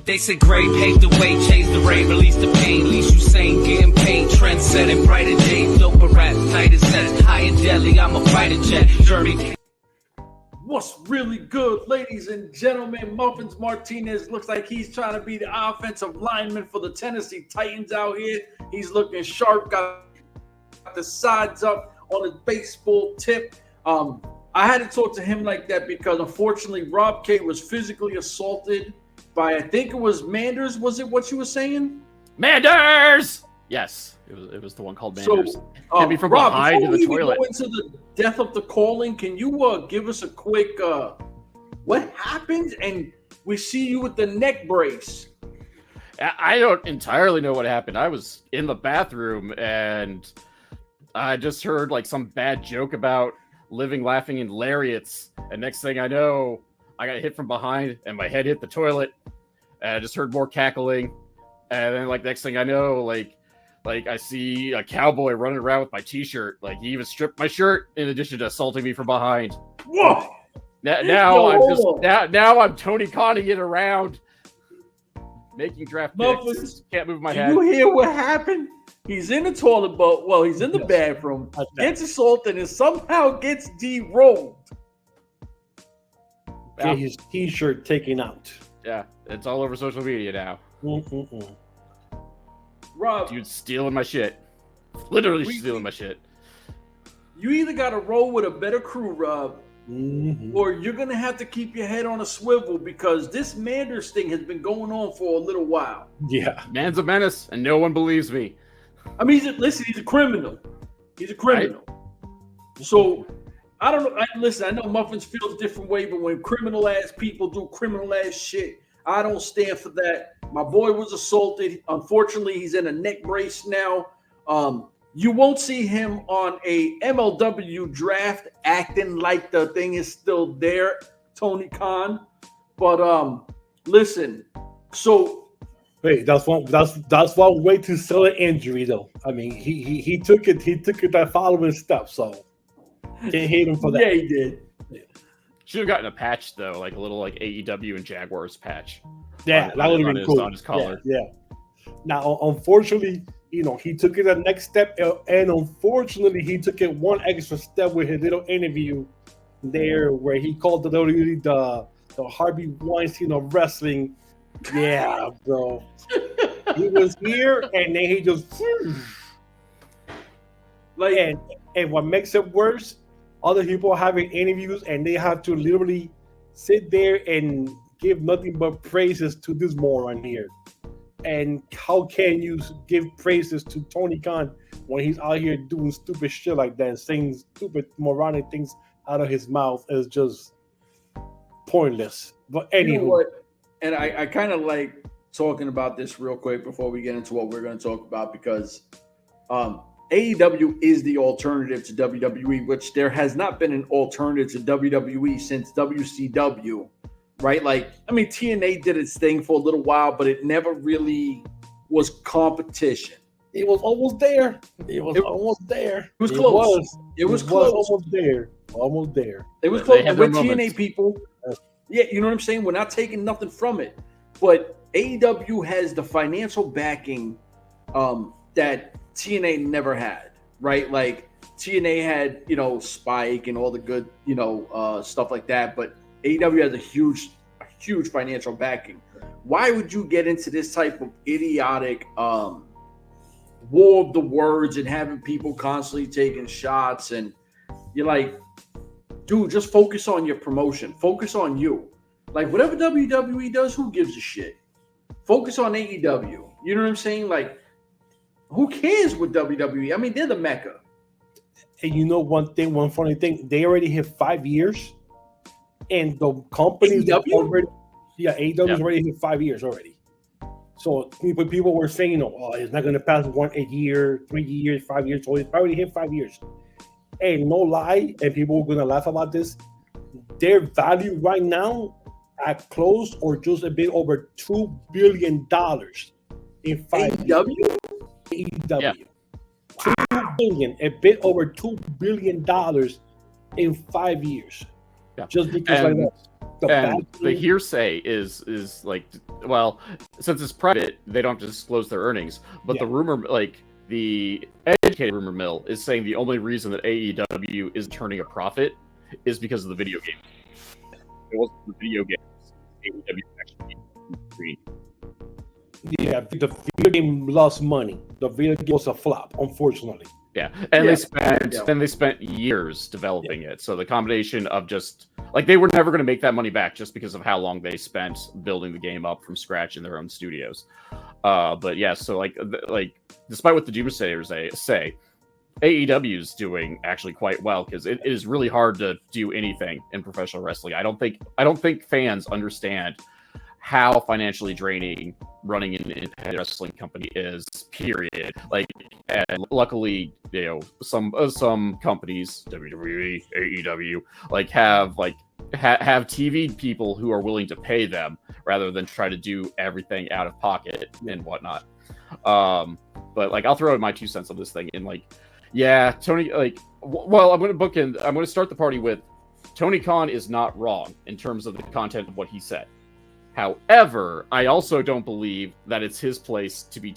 They said great, paved the way, changed the rain, released the pain, least you sane, getting paid, trend setting, brighter days, doper rap, tighter sets, high and deadly, I'm a fighter jet, journey. What's really good, ladies and gentlemen? Muffins Martinez looks like he's trying to be the offensive lineman for the Tennessee Titans out here. He's looking sharp, got the sides up on his baseball tip. I had to talk to him like that because unfortunately Rob K was physically assaulted by, I think it was Manders. Was it what you were saying? Manders! Yes, it was the one called Manders. So, hit me from Rob, behind in the toilet. Before we go into the death of the calling, can you give us a quick what happened? And we see you with the neck brace. I don't entirely know what happened. I was in the bathroom and I just heard like some bad joke about living, laughing, and lariats. And next thing I know, I got hit from behind and my head hit the toilet. And I just heard more cackling. And then like next thing I know, like I see a cowboy running around with my t-shirt. Like he even stripped my shirt in addition to assaulting me from behind. Whoa! Now I'm Tony Conning it around, making draft picks. Can't move my head. You hear what happened? He's in the toilet bowl. Well, he's in the bathroom. Gets assaulted and somehow gets derobed. Get his t-shirt taken out. Yeah, it's all over social media now. Rob, dude, stealing my shit. Literally stealing my shit. You either got to roll with a better crew, Rob, or you're going to have to keep your head on a swivel because this Manders thing has been going on for a little while. Yeah. Man's a menace, and no one believes me. I mean, he's a criminal. He's a criminal. Right? So, I don't know. Listen, I know Muffins feels a different way, but when criminal-ass people do criminal-ass shit, I don't stand for that. My boy was assaulted. Unfortunately, he's in a neck brace now. You won't see him on a MLW draft acting like the thing is still there, Tony Khan. But listen, so wait, that's one way to sell an injury, though. I mean, he took it that following step, so can't hate him for that. Yeah, he did. Yeah. Should have gotten a patch though, like a little like AEW and Jaguars patch. Yeah, that would have been cool. On his collar. Yeah. Now, unfortunately, he took it the next step, and unfortunately, he took it one extra step with his little interview there, where he called the WWE the Harvey Weinstein of wrestling. Yeah, bro. He was here, and then he just like, and what makes it worse, other people having interviews, and they have to literally sit there and give nothing but praises to this moron here. And how can you give praises to Tony Khan when he's out here doing stupid shit like that and saying stupid moronic things out of his mouth? Is just pointless. But anyway, you know what? And I kind of like talking about this real quick before we get into what we're going to talk about, because AEW is the alternative to WWE, which there has not been an alternative to WWE since WCW. Right? Like, I mean, TNA did its thing for a little while, but it never really was competition. It was almost there. It was almost there. It was close. It was close. Almost there. Almost there. It was close. We're TNA people. Yeah, you know what I'm saying? We're not taking nothing from it. But AEW has the financial backing that TNA never had, right? Like, TNA had, Spike and all the good, stuff like that, but AEW has a huge financial backing. Why would you get into this type of idiotic war of the words and having people constantly taking shots? And you're like, dude, just focus on your promotion. Focus on you. Like, whatever WWE does, who gives a shit? Focus on AEW. You know what I'm saying? Like, who cares with WWE? I mean, they're the Mecca. And one funny thing, they already hit 5 years. And the companies AEW has already hit 5 years already. So people were saying, it's not going to pass a year, 3 years, 5 years. So it's already hit 5 years. And no lie, and people are going to laugh about this, their value right now at close or just a bit over $2 billion in 5 years. AEW. Yeah. $2 billion, a bit over $2 billion in 5 years. Yeah. Just because like that. The hearsay is like, well, since it's private, they don't have to disclose their earnings. But the rumor, like the educated rumor mill, is saying the only reason that AEW is turning a profit is because of the video game. It wasn't the video games. AEW actually free. Yeah, the video game lost money. The video game was a flop, unfortunately. Yeah, and they spent years developing it. So the combination of just like they were never going to make that money back just because of how long they spent building the game up from scratch in their own studios. But yeah, so like despite what the doomsayers say, AEW is doing actually quite well because it is really hard to do anything in professional wrestling. I don't think fans understand how financially draining running an independent wrestling company is, period. Like, and luckily, you know, some companies, WWE, AEW, like have TV people who are willing to pay them rather than try to do everything out of pocket and whatnot. But like, I'll throw out my 2 cents on this thing. And like, yeah, Tony, like, well, I'm going to start the party with Tony Khan is not wrong in terms of the content of what he said. However, I also don't believe that it's his place to be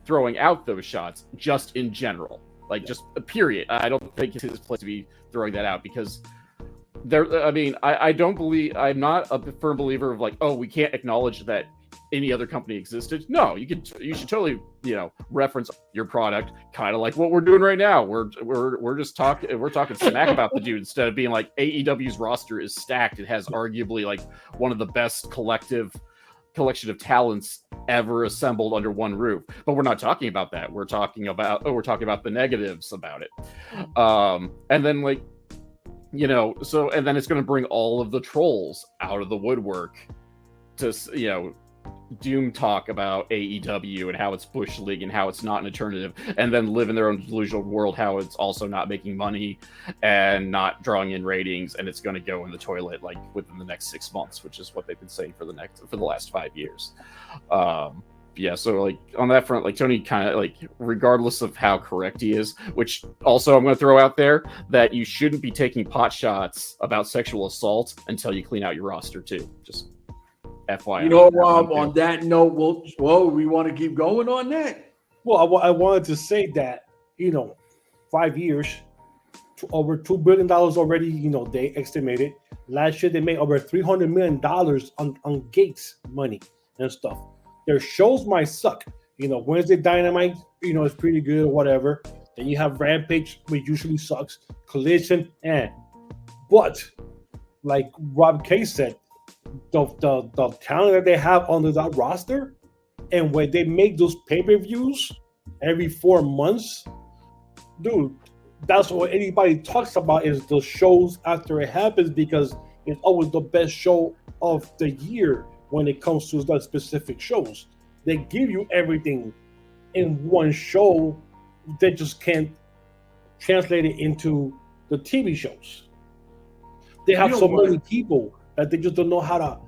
throwing out those shots just in general. Like, just a period. I don't think it's his place to be throwing that out because I don't believe, I'm not a firm believer of like, oh, we can't acknowledge that any other company existed. No, you should totally, you know, reference your product, kind of like what we're doing right now. We're just talking smack about the dude instead of being like AEW's roster is stacked. It has arguably like one of the best collection of talents ever assembled under one roof. But we're not talking about that. We're talking about the negatives about it. And then like, you know, so and then it's going to bring all of the trolls out of the woodwork to, you know, doom talk about AEW and how it's Bush League and how it's not an alternative, and then live in their own delusional world how it's also not making money and not drawing in ratings, and it's going to go in the toilet like within the next 6 months, which is what they've been saying for the last 5 years. Yeah, so like on that front, like Tony kind of like, regardless of how correct he is, which also I'm going to throw out there that you shouldn't be taking pot shots about sexual assault until you clean out your roster too. Just FYI. You know, on that note, we want to keep going on that. Well, I wanted to say that, you know, 5 years, over $2 billion already, you know, they estimated. Last year, they made over $300 million on Gates money and stuff. Their shows might suck. You know, Wednesday Dynamite, you know, is pretty good or whatever. Then you have Rampage, which usually sucks. Collision, But, like Rob K said, the talent that they have under that roster, and when they make those pay-per-views every 4 months, dude, that's what anybody talks about is the shows after it happens, because it's always the best show of the year when it comes to the specific shows. They give you everything in one show. They just can't translate it into the TV shows. They have so many people that they just don't know how to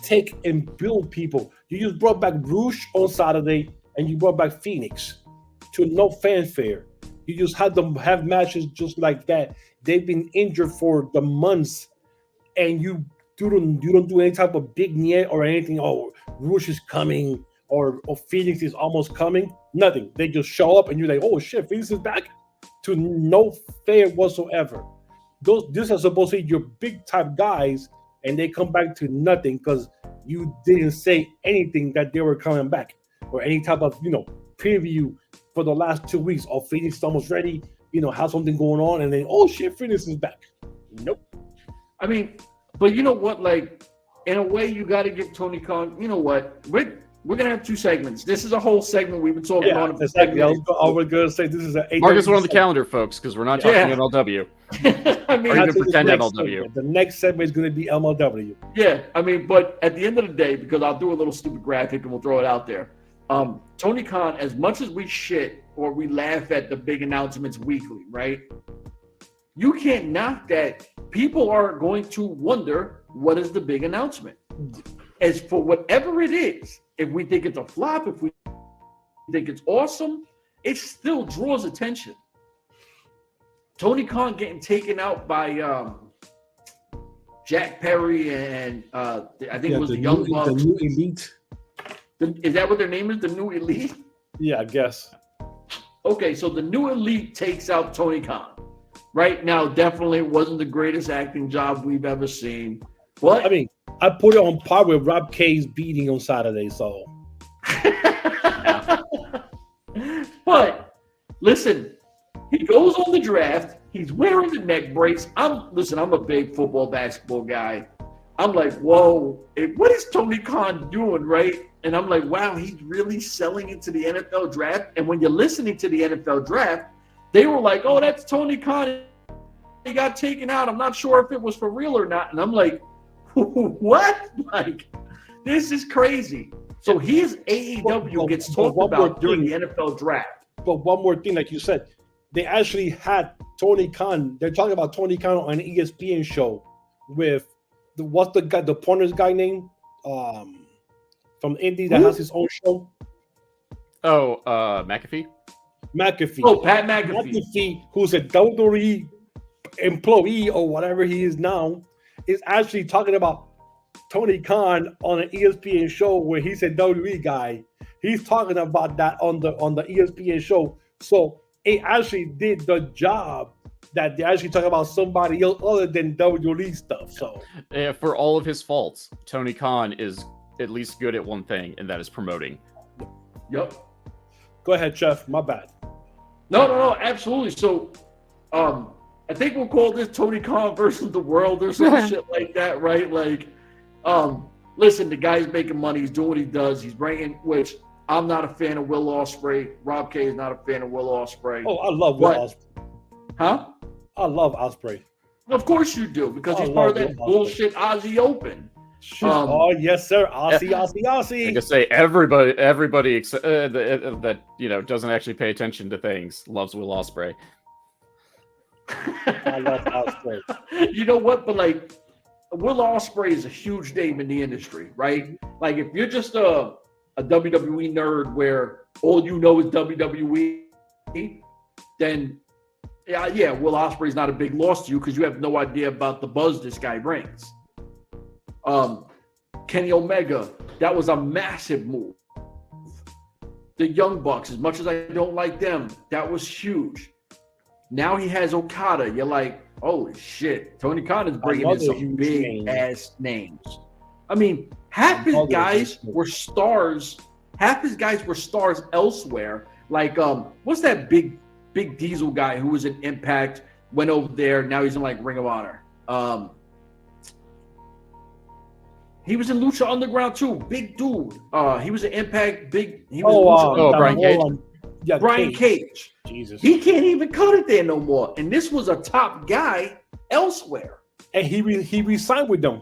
take and build people. You just brought back Rouge on Saturday, and you brought back Phoenix to no fanfare. You just had them have matches just like that. They've been injured for the months, and you don't do any type of big net or anything. Oh, Rouge is coming, or Phoenix is almost coming. Nothing. They just show up, and you're like, oh shit, Phoenix is back. To no fair whatsoever. These are supposed to be your big type guys, and they come back to nothing because you didn't say anything that they were coming back, or any type of, you know, preview for the last 2 weeks. Oh, Phoenix is almost ready, you know, have something going on, and then, oh shit, Phoenix is back. Nope. I mean, but you know what? Like, in a way, you got to give Tony Khan. You know what? We're gonna have 2 segments. This is a whole segment we've been talking on. Exactly. I was gonna say this is an 8. Mark us one on the calendar, folks, because we're not talking MLW. I mean, or even pretend MLW. Segment. The next segment is going to be MLW. Yeah, I mean, but at the end of the day, because I'll do a little stupid graphic and we'll throw it out there. Tony Khan, as much as we shit or we laugh at the big announcements weekly, right? You can't knock that. People are going to wonder, what is the big announcement? As for whatever it is, if we think it's a flop, if we think it's awesome, it still draws attention. Tony Khan getting taken out by Jack Perry and I think it was the Young Bucks. The New Elite. Is that what their name is? The New Elite? Yeah, I guess. Okay, so the New Elite takes out Tony Khan. Right now, definitely wasn't the greatest acting job we've ever seen. But I mean, I put it on par with Rob K's beating on Saturday, so. But listen, he goes on the draft. He's wearing the neck brace. I'm a big football, basketball guy. I'm like, whoa, what is Tony Khan doing, right? And I'm like, wow, he's really selling into the NFL draft. And when you're listening to the NFL draft, they were like, oh, that's Tony Khan. He got taken out. I'm not sure if it was for real or not. And I'm like, what? Like, this is crazy. So his AEW gets talked about during the NFL draft. But one more thing, like you said, they actually had Tony Khan. They're talking about Tony Khan on an ESPN show with what's the guy, the Pointers guy name from Indy that has his own show. Oh, McAfee. Oh, Pat McAfee. McAfee, who's a WWE employee or whatever he is now, is actually talking about Tony Khan on an ESPN show where he's a WWE guy. He's talking about that on the ESPN show. So it actually did the job that they actually talk about somebody else other than WWE stuff. So for all of his faults, Tony Khan is at least good at one thing, and that is promoting. Yep. Go ahead, Chef. My bad. No, absolutely. So, I think we'll call this Tony Khan versus the world or some shit like that, right? Like, listen, the guy's making money. He's doing what he does. He's bringing, which I'm not a fan of Will Ospreay. Rob K is not a fan of Will Ospreay. Oh, I love Will Ospreay. Huh? I love Ospreay. Of course you do, because he's part of that bullshit Aussie Open. Oh yes, sir. Aussie. I can say everybody that doesn't actually pay attention to things loves Will Ospreay. I love Ospreay. You know what? But like, Will Ospreay is a huge name in the industry, right? Like, if you're just a WWE nerd where all you know is WWE, then yeah, Will Ospreay's not a big loss to you because you have no idea about the buzz this guy brings. Kenny Omega, that was a massive move. The Young Bucks, as much as I don't like them, that was huge. Now he has Okada. You're like, holy shit, Tony Khan is bringing in some big ass names. I mean, half his guys were stars. Half his guys were stars elsewhere. Like, what's that big Diesel guy who was in Impact, went over there, now he's in like Ring of Honor. He was in Lucha Underground too, big dude. He was an Impact, big. He was Brian Cage. Yeah, Brian Cage. Jesus, he can't even cut it there no more. And this was a top guy elsewhere. And he re-signed with them.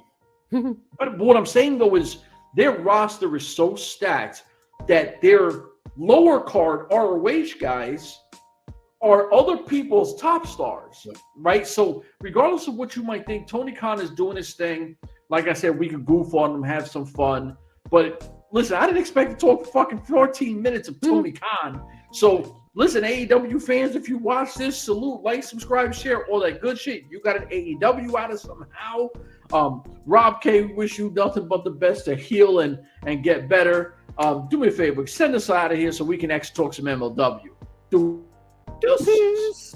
But what I'm saying though is their roster is so stacked that their lower card ROH guys are other people's top stars, right? So regardless of what you might think, Tony Khan is doing his thing. Like I said, we can goof on him, have some fun. But listen, I didn't expect to talk fucking 14 minutes of Tony Khan. So listen, AEW fans, if you watch this, salute, like, subscribe, share, all that good shit. You got an AEW out of somehow. Rob K, wish you nothing but the best to heal and get better. Do me a favor, send us out of here so we can actually talk some MLW. Deuces.